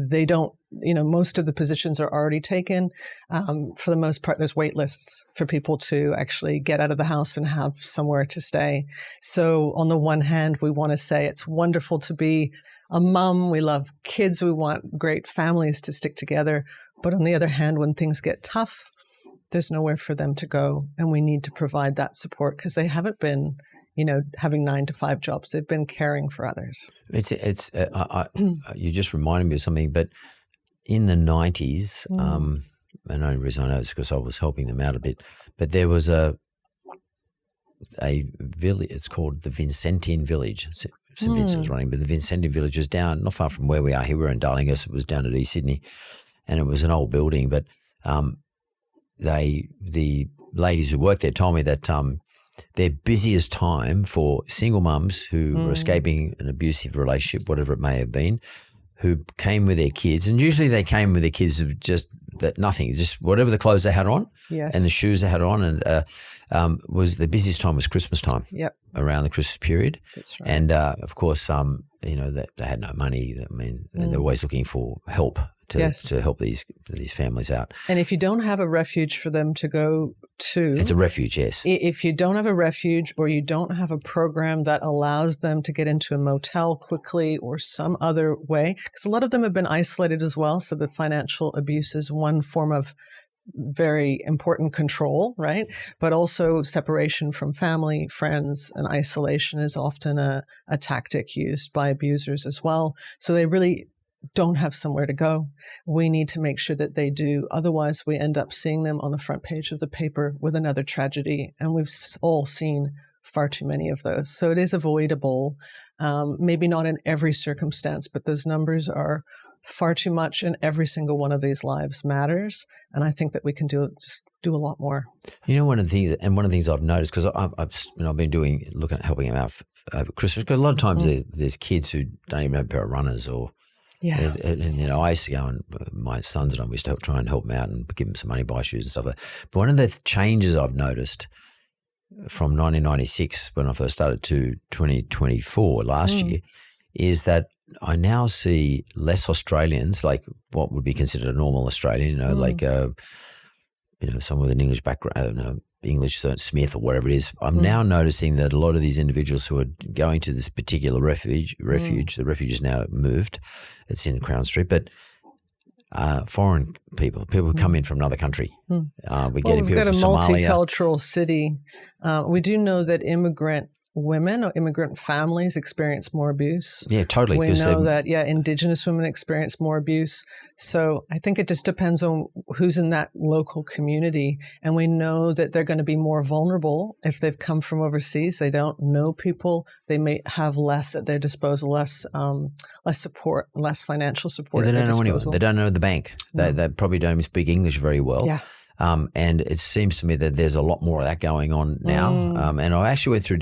They don't, most of the positions are already taken. For the most part, there's wait lists for people to actually get out of the house and have somewhere to stay. So on the one hand, we want to say it's wonderful to be a mom. We love kids. We want great families to stick together. But on the other hand, when things get tough, there's nowhere for them to go. And we need to provide that support because they haven't been having 9-to-5 jobs. They've been caring for others. You just reminded me of something, but in the 90s, and the only reason I know is because I was helping them out a bit, but there was a village, it's called the Vincentian Village. St. Vincent was running, but the Vincentian Village was down, not far from where we are here. We're in Darlinghurst. It was down at East Sydney, and it was an old building, but the ladies who worked there told me that their busiest time for single mums who were escaping an abusive relationship, whatever it may have been, who came with their kids, and usually they came with their kids of just that nothing, just whatever the clothes they had on and the shoes they had on, and was the busiest time was Christmas time. Yep, around the Christmas period. That's right. And of course, they had no money. I mean, and they're always looking for help to help these families out. And if you don't have a refuge for them to go to, it's a refuge, yes. If you don't have a refuge, or you don't have a program that allows them to get into a motel quickly or some other way, because a lot of them have been isolated as well. So the financial abuse is one form of very important control, right? But also separation from family, friends, and isolation is often a tactic used by abusers as well. So they really don't have somewhere to go. We need to make sure that they do. Otherwise, we end up seeing them on the front page of the paper with another tragedy. And we've all seen far too many of those. So it is avoidable, maybe not in every circumstance, but those numbers are far too much, and every single one of these lives matters. And I think that we can do a lot more. One of the things I've noticed, because I've been helping them out over Christmas, because a lot of times there's kids who don't even have a pair of runners or. Yeah. And I used to go, and my sons and I used to try and help them out and give them some money, buy shoes and stuff like that. But one of the changes I've noticed from 1996 when I first started to 2024 last year is that I now see less Australians, like what would be considered a normal Australian, like someone with an English background, English Smith or whatever it is. I'm now noticing that a lot of these individuals who are going to this particular refuge, the refuge is now moved. It's in Crown Street, but foreign people who come in from another country. We've got a multicultural city. We do know that immigrant women or immigrant families experience more abuse. Yeah, totally. We know that, Indigenous women experience more abuse. So I think it just depends on who's in that local community. And we know that they're going to be more vulnerable if they've come from overseas. They don't know people. They may have less at their disposal, less support, less financial support. Yeah, they don't know anyone. They don't know the bank. They probably don't even speak English very well. Yeah. And it seems to me that there's a lot more of that going on now. And I actually went through,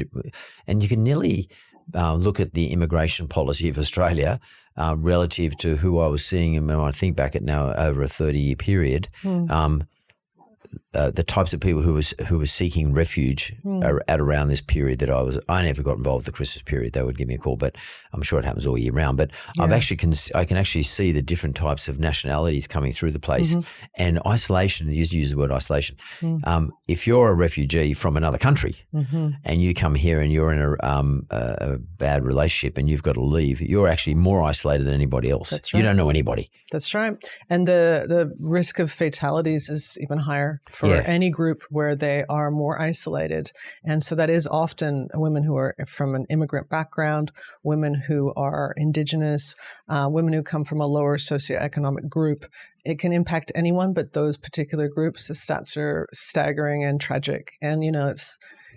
and you can nearly look at the immigration policy of Australia relative to who I was seeing, and when I think back at now over a 30-year period, the types of people who were seeking refuge at around this period that I never got involved with the Christmas period. They would give me a call, but I'm sure it happens all year round. But I can actually see the different types of nationalities coming through the place, and isolation. You use the word isolation. If you're a refugee from another country and you come here and you're in a bad relationship and you've got to leave, you're actually more isolated than anybody else. That's right. You don't know anybody. That's right. And the risk of fatalities is even higher for any group where they are more isolated. And so that is often women who are from an immigrant background, women who are Indigenous, women who come from a lower socioeconomic group. It can impact anyone, but those particular groups, the stats are staggering and tragic. And,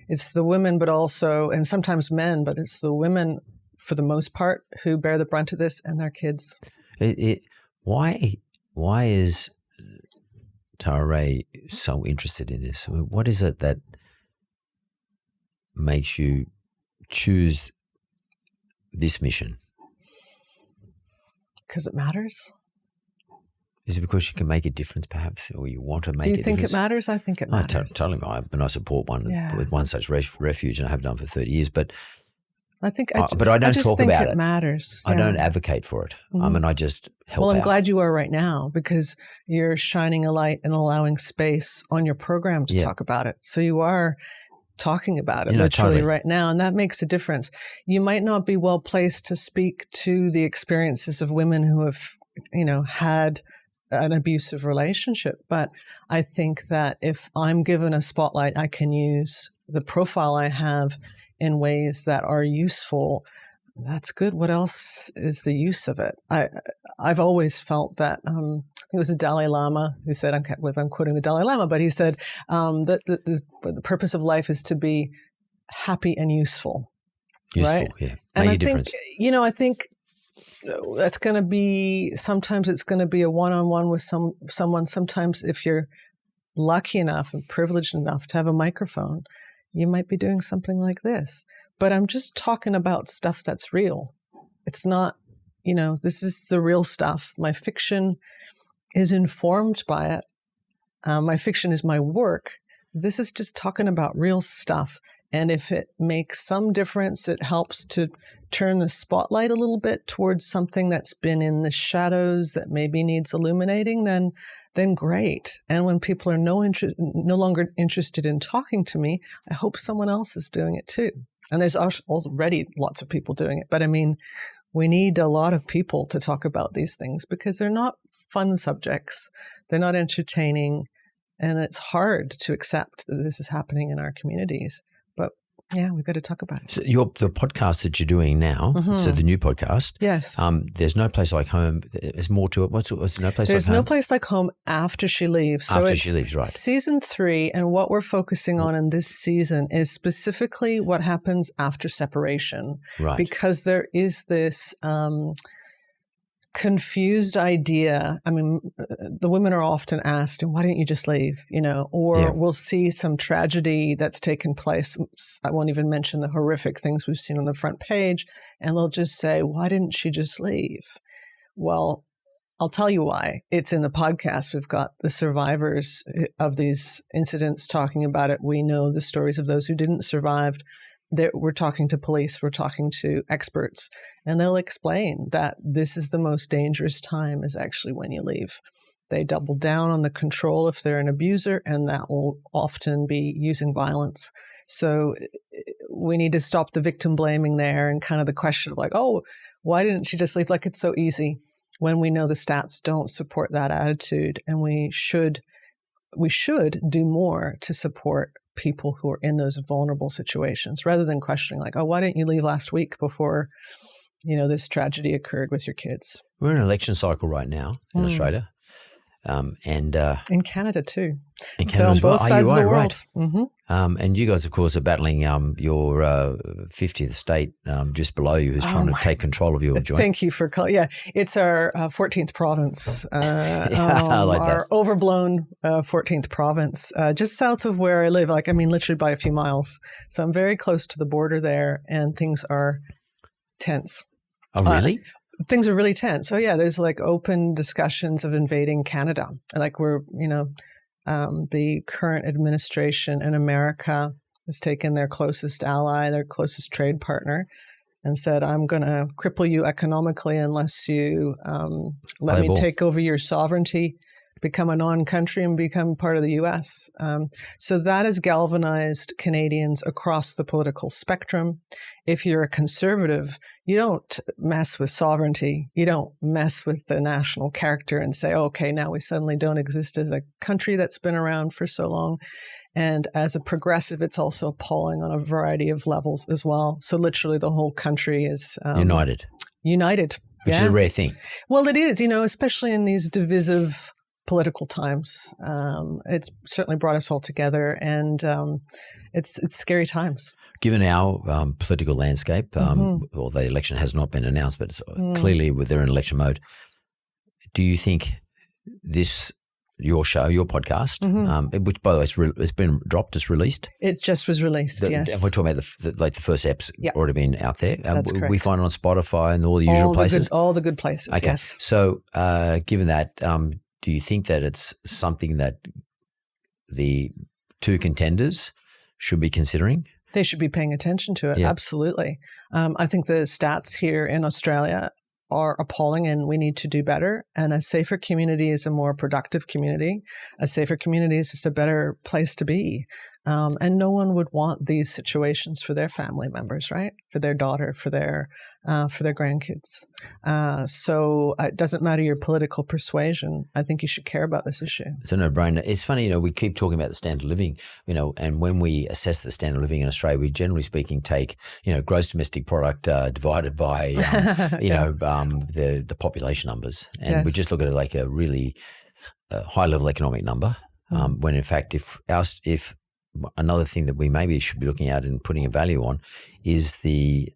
it's the women, but also, and sometimes men, but it's the women for the most part who bear the brunt of this, and their kids. Why is Rae so interested in this? What is it that makes you choose this mission? Because it matters. Is it because you can make a difference, perhaps, or you want to make a difference? Do you think it matters? I think it matters. Totally. I support one with one such refuge, and I have done for 30 years. But I think, but I don't talk about it. It matters. I don't advocate for it. I just help. Well, I'm out. glad you are right now, because you're shining a light and allowing space on your program to talk about it. So you are talking about it literally right now, and that makes a difference. You might not be well placed to speak to the experiences of women who have, had an abusive relationship, but I think that if I'm given a spotlight, I can use the profile I have in ways that are useful. That's good. What else is the use of it? I've always felt that, I think it was the Dalai Lama who said, I can't believe I'm quoting the Dalai Lama, but he said that the purpose of life is to be happy and useful. Useful, right? Yeah. And Make a difference. I think that's going to be, sometimes it's going to be a one-on-one with someone. Sometimes if you're lucky enough and privileged enough to have a microphone, you might be doing something like this. But I'm just talking about stuff that's real. It's not, this is the real stuff. My fiction is informed by it. My fiction is my work. This is just talking about real stuff. And if it makes some difference, it helps to turn the spotlight a little bit towards something that's been in the shadows that maybe needs illuminating, then great. And when people are no longer interested in talking to me, I hope someone else is doing it too. And there's already lots of people doing it. But I mean, we need a lot of people to talk about these things because they're not fun subjects. They're not entertaining. And it's hard to accept that this is happening in our communities. But yeah, we've got to talk about it. So the podcast that you're doing now, so the new podcast. Yes. There's no place like home. There's more to it. What's no place like home? There's no place like home after she leaves. So after she leaves, right. Season 3, and what we're focusing on in this season is specifically what happens after separation. Right. Because there is this confused idea. I mean, the women are often asked, why didn't you just leave? Or we'll see some tragedy that's taken place. I won't even mention the horrific things we've seen on the front page. And they'll just say, why didn't she just leave? Well, I'll tell you why. It's in the podcast. We've got the survivors of these incidents talking about it. We know the stories of those who didn't survive. We're talking to police, we're talking to experts, and they'll explain that this is the most dangerous time is actually when you leave. They double down on the control if they're an abuser, and that will often be using violence. So we need to stop the victim blaming there and kind of the question of like, oh, why didn't she just leave? Like it's so easy when we know the stats don't support that attitude, and we should do more to support people who are in those vulnerable situations rather than questioning like, oh, why didn't you leave last week before, this tragedy occurred with your kids? We're in an election cycle right now in Australia. And in Canada too. In Canada as well. On both sides of the world. Right. Mm-hmm. And you guys, of course, are battling your 50th state just below you who's trying to take control of your joint. Thank you for calling. Yeah, it's our 14th province. I like our overblown 14th province, just south of where I live, literally by a few miles. So I'm very close to the border there, and things are tense. Oh, really? Things are really tense. So yeah, there's like open discussions of invading Canada. Like the current administration in America has taken their closest ally, their closest trade partner, and said, I'm going to cripple you economically unless you let me take over your sovereignty, become a non-country and become part of the U.S. So that has galvanized Canadians across the political spectrum. If you're a conservative, you don't mess with sovereignty. You don't mess with the national character and say, okay, now we suddenly don't exist as a country that's been around for so long. And as a progressive, it's also appalling on a variety of levels as well. So literally the whole country is united. Which is a rare thing. Well, it is, especially in these divisive political times. It's certainly brought us all together, and it's scary times. Given our political landscape, well, the election has not been announced, but it's clearly they're in election mode. Do you think this your show, your podcast, which, by the way, it's been dropped, it's released. It just was released, yes. And we're talking about the first eps already been out there. That's correct. We find it on Spotify and all the usual places. All the good places, okay. Yes. So given that, do you think that it's something that the two contenders should be considering? They should be paying attention to it, absolutely. I think the stats here in Australia are appalling and we need to do better. And a safer community is a more productive community. A safer community is just a better place to be. And no one would want these situations for their family members, right? For their daughter, for their grandkids. So it doesn't matter your political persuasion. I think you should care about this issue. It's a no-brainer. It's funny, we keep talking about the standard of living, and when we assess the standard of living in Australia, we generally speaking take, gross domestic product divided by, the population numbers, and we just look at it like a really high-level economic number. When in fact, if another thing that we maybe should be looking at and putting a value on is the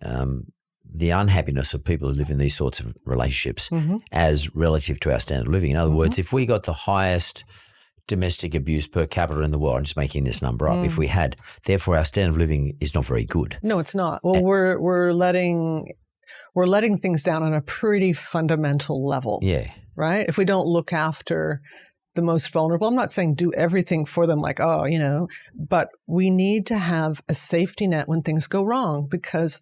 unhappiness of people who live in these sorts of relationships as relative to our standard of living. In other words, if we got the highest domestic abuse per capita in the world, I'm just making this number up, if we had, therefore our standard of living is not very good. No, it's not. Well, we're letting things down on a pretty fundamental level. Yeah. Right? If we don't look after the most vulnerable. I'm not saying do everything for them like, but we need to have a safety net when things go wrong, because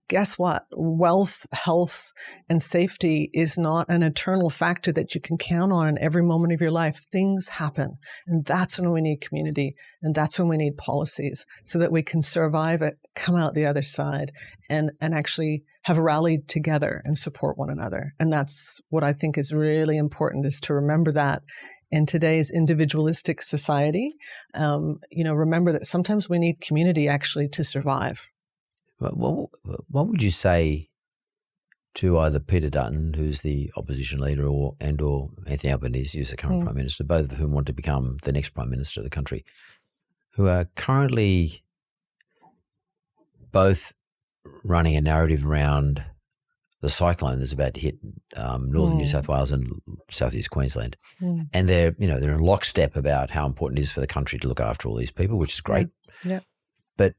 guess what? Wealth, health, and safety is not an eternal factor that you can count on in every moment of your life. Things happen. And that's when we need community. And that's when we need policies so that we can survive it, come out the other side, and actually have rallied together and support one another. And that's what I think is really important, is to remember that in today's individualistic society. Remember that sometimes we need community actually to survive. What would you say to either Peter Dutton, who's the opposition leader, or Anthony Albanese, who's the current Prime Minister, both of whom want to become the next Prime Minister of the country, who are currently both running a narrative around the cyclone that's about to hit northern New South Wales and southeast Queensland, and they're in lockstep about how important it is for the country to look after all these people, which is great. Yeah. But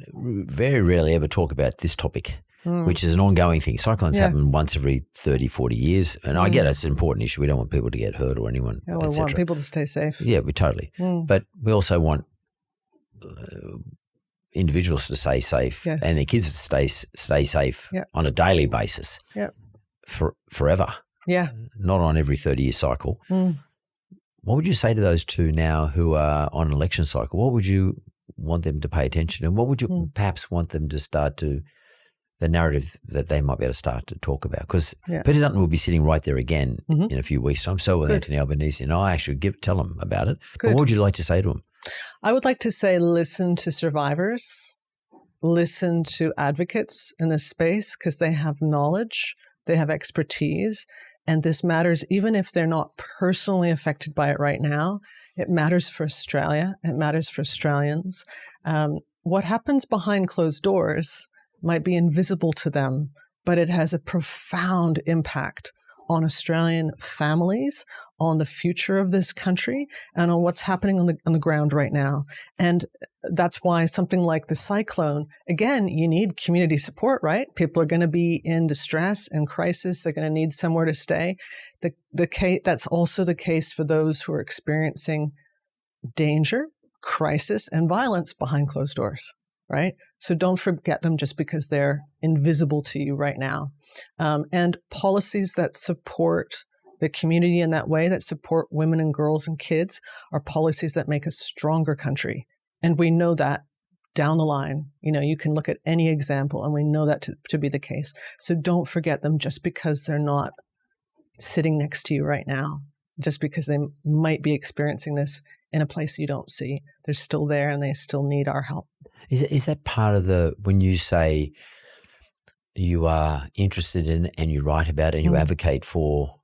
very rarely ever talk about this topic, which is an ongoing thing. Cyclones happen once every 30, 40 years, and I get it's an important issue. We don't want people to get hurt or anyone. We want people to stay safe. Yeah, we totally. But we also want individuals to stay safe and their kids to stay safe on a daily basis forever. Yeah. Not on every 30-year cycle. What would you say to those two now who are on an election cycle? What would you want them to pay attention, and what would you perhaps want them to start to, the narrative that they might be able to start to talk about? Because Peter Dutton will be sitting right there again in a few weeks' time. So will Anthony Albanese, and I actually tell them about it. But what would you like to say to them? I would like to say, listen to survivors, listen to advocates in this space, because they have knowledge, they have expertise, and this matters even if they're not personally affected by it right now. It matters for Australia. It matters for Australians. What happens behind closed doors might be invisible to them, but it has a profound impact on Australian families, on the future of this country, and on what's happening on the ground right now. And that's why something like the cyclone, again, you need community support, right? People are going to be in distress and crisis. They're going to need somewhere to stay. That's also the case for those who are experiencing danger, crisis, and violence behind closed doors. Right? So don't forget them just because they're invisible to you right now. And policies that support the community in that way, that support women and girls and kids, are policies that make a stronger country. And we know that down the line. You can look at any example, and we know that to be the case. So don't forget them just because they're not sitting next to you right now, just because they might be experiencing this in a place you don't see. They're still there, and they still need our help. Is that part of when you say you are interested in and you write about and you advocate for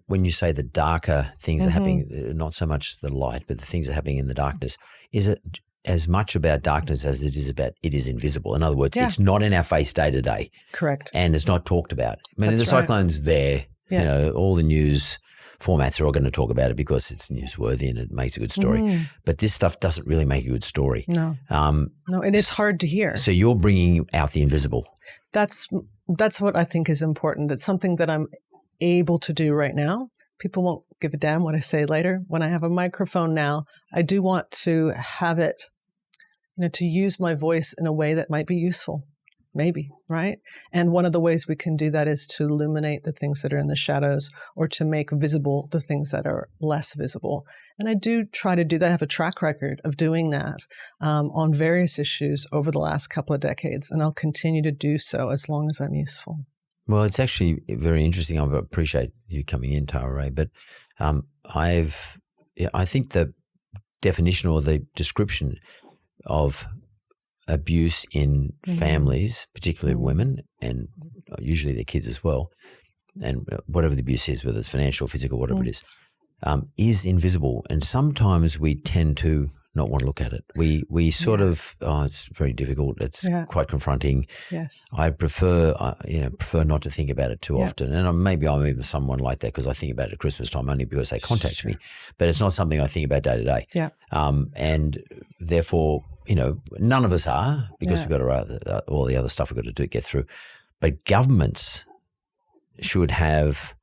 when you say the darker things are happening, not so much the light, but the things that are happening in the darkness, is it as much about darkness as it is about it is invisible? In other words, it's not in our face day to day. Correct. And it's not talked about. I mean, the cyclone's there, all the news formats are all going to talk about it because it's newsworthy and it makes a good story. But this stuff doesn't really make a good story. No, and it's hard to hear. So you're bringing out the invisible. That's what I think is important. It's something that I'm able to do right now. People won't give a damn what I say later. When I have a microphone now, I do want to have it, to use my voice in a way that might be useful, maybe, right? And one of the ways we can do that is to illuminate the things that are in the shadows or to make visible the things that are less visible. And I do try to do that. I have a track record of doing that on various issues over the last couple of decades, and I'll continue to do so as long as I'm useful. Well, it's actually very interesting. I appreciate you coming in, Rae, but I think the definition or the description of abuse in families, particularly women, and usually their kids as well, and whatever the abuse is, whether it's financial, physical, whatever it is invisible. And sometimes we tend to not want to look at it. We sort of, it's very difficult. It's quite confronting. Yes. I prefer not to think about it too often. And maybe I'm even someone like that because I think about it at Christmas time only because they contact me. But it's not something I think about day to day. Yeah. And therefore, none of us are because we've got all the other stuff we've got to get through. But governments should have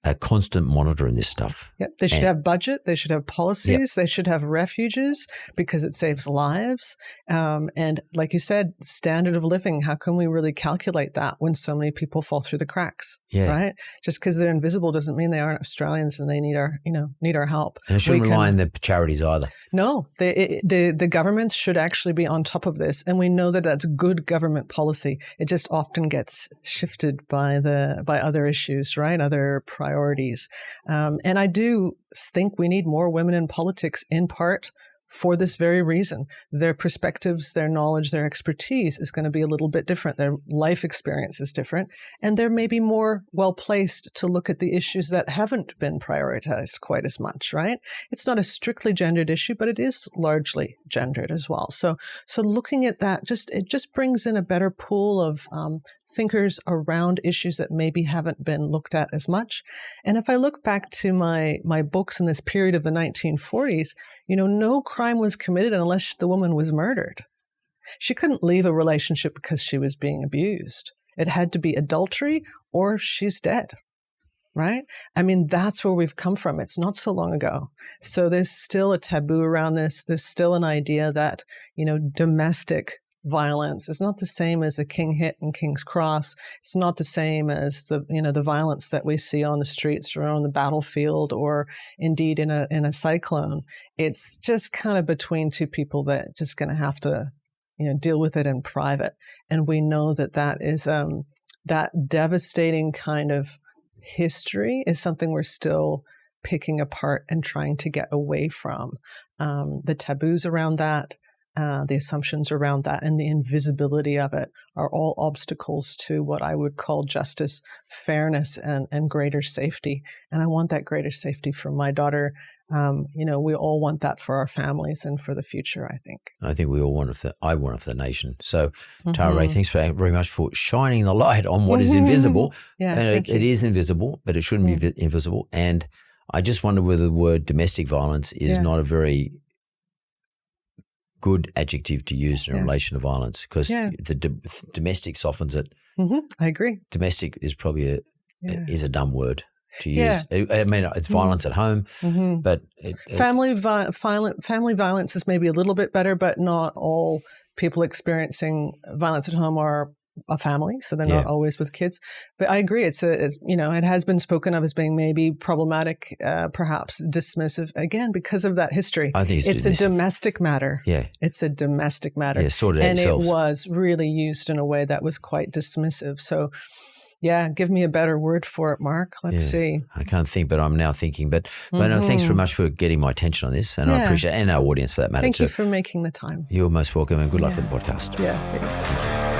a constant monitor in this stuff. Yep. They should have budget. They should have policies. They should have refuges because it saves lives. And like you said, standard of living, how can we really calculate that when so many people fall through the cracks? Yeah. Right? Just because they're invisible doesn't mean they aren't Australians and they need our help. And it shouldn't rely on the charities either. No, the governments should actually be on top of this. And we know that that's good government policy. It just often gets shifted by other issues, right? Other priorities. And I do think we need more women in politics in part for this very reason. Their perspectives, their knowledge, their expertise is going to be a little bit different. Their life experience is different. And they're maybe more well-placed to look at the issues that haven't been prioritized quite as much, right? It's not a strictly gendered issue, but it is largely gendered as well. So looking at that, it just brings in a better pool of thinkers around issues that maybe haven't been looked at as much. And if I look back to my books in this period of the 1940s, no crime was committed unless the woman was murdered. She couldn't leave a relationship because she was being abused. It had to be adultery or she's dead, right? I mean, that's where we've come from. It's not so long ago. So there's still a taboo around this. There's still an idea that, domestic violence is not the same as a King hit and King's Cross. It's not the same as the violence that we see on the streets or on the battlefield or indeed in a cyclone. It's just kind of between two people that just going to have to deal with it in private. And we know that is that devastating kind of history is something we're still picking apart and trying to get away from. The taboos around that, the assumptions around that, and the invisibility of it are all obstacles to what I would call justice, fairness, and greater safety. And I want that greater safety for my daughter. We all want that for our families and for the future, I think. I think we all want it I want it for the nation. So, Rae, thanks very much for shining the light on what is invisible. It is invisible, but it shouldn't be invisible. And I just wonder whether the word domestic violence is not a very good adjective to use in relation to violence because the domestic softens it. I agree. Domestic is probably is a dumb word to use. I mean, it's violence at home, but family violence is maybe a little bit better, but not all people experiencing violence at home are a family, so they're not always with kids. But I agree, it has been spoken of as being maybe problematic, perhaps dismissive, again, because of that history. I think it's a domestic matter. Yeah. It's a domestic matter. Yeah, sorted out itself. And it was really used in a way that was quite dismissive. So, give me a better word for it, Mark. Let's see. I can't think, but I'm now thinking. But no, thanks very much for getting my attention on this, and I appreciate, and our audience for that matter Thank too. you for making the time. You're most welcome, and good luck with the podcast. Yeah, thanks. Thank you.